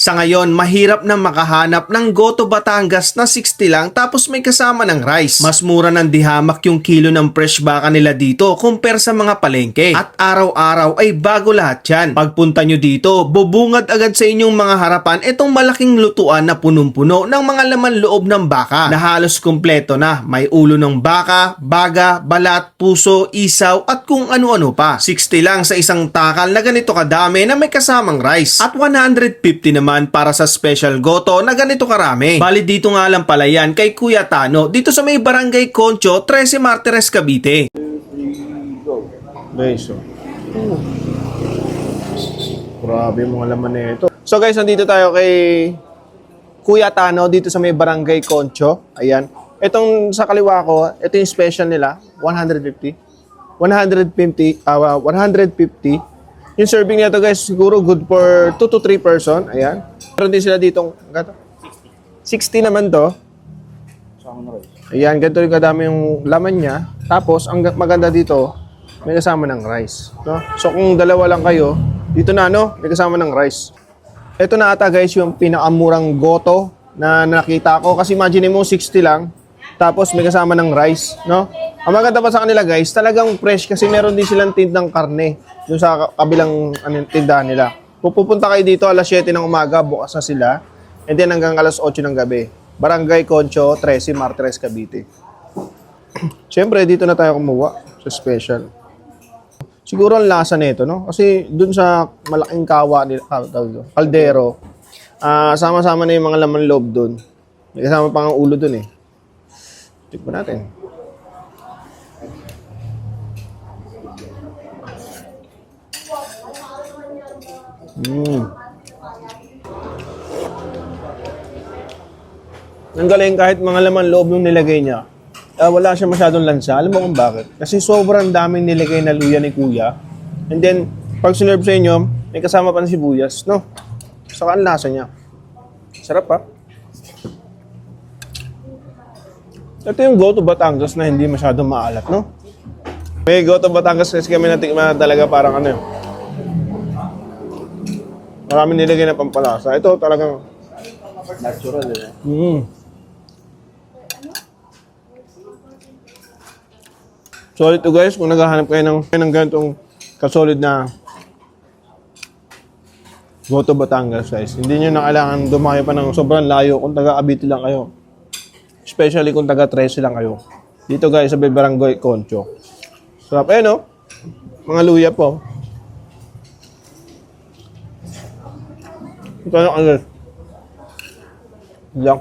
Sa ngayon, mahirap na makahanap ng Goto Batangas na 60 lang tapos may kasama ng rice. Mas mura ng dihamak yung kilo ng fresh baka nila dito compare sa mga palengke. At araw-araw ay bago lahat yan. Pagpunta nyo dito, bubungad agad sa inyong mga harapan itong malaking lutuan na punong-puno ng mga laman loob ng baka na halos kumpleto na. May ulo ng baka, baga, balat, puso, isaw at kung ano-ano pa. 60 lang sa isang takal na ganito kadami na may kasamang rice. At 150 naman para sa special goto na ganito karami. Bali dito nga lang pala yan kay Kuya Tano dito sa may Barangay Concho, 13 Martires, Cavite. Guys, grabe mga laman na ito. So guys, nandito tayo kay Kuya Tano dito sa may Barangay Concho. Ayan. Itong sa kaliwa ko, ito yung special nila, 150. 150. Yung serving nito guys, siguro good for 2 to 3 person. Ayan. Meron din sila ditong, 60 naman to. Ayan, ganito rin kadami yung laman niya. Tapos, ang maganda dito, may kasama ng rice. No? So, kung dalawa lang kayo, dito na, no? May kasama ng rice. Ito na ata guys, yung pinakamurang goto na nakita ko. Kasi imagine mo, 60 lang. Tapos, may kasama ng rice, no? Ang maganda pa sa kanila guys, talagang fresh kasi meron din silang tindang karne yung sa kabilang tindahan nila. Pupunta kayo dito alas 7 ng umaga, bukas na sila. And then hanggang alas 8 ng gabi. Barangay Concho, 13 Martires, Cavite. Siyempre, dito na tayo kumuha sa special. Siguro ang lasa nito, no? Kasi dun sa malaking kawa nila, kaldero, sama-sama na yung mga laman loob dun. May kasama pang ang ulo dun eh. Tikman natin. Ang galing kahit mga laman loob yung nilagay niya. Wala siya masyadong lansa. Alam mo kung bakit? Kasi sobrang daming nilagay na luya ni Kuya. And then, pag sinerve sa inyo, may kasama pa ng sibuyas, no? Saka ang lasa niya. Sarap pa. Ito yung Goto Batangas na hindi masyadong maalat, no? May Goto Batangas kasi kami natikman talaga parang ano yun. Maraming nilagay na pampalasa. Ito talagang natural eh. Solid to guys, kung naghahanap kayo ng ganitong kasolid na Goto Batangas guys. Hindi nyo na kailangan dumayo pa ng sobrang layo kung taga-Cavite lang kayo. Especially kung taga-13 lang kayo. Dito guys sa Barangay Concho. Sarap eh no? Mga luya po. Ito na agad. Lang.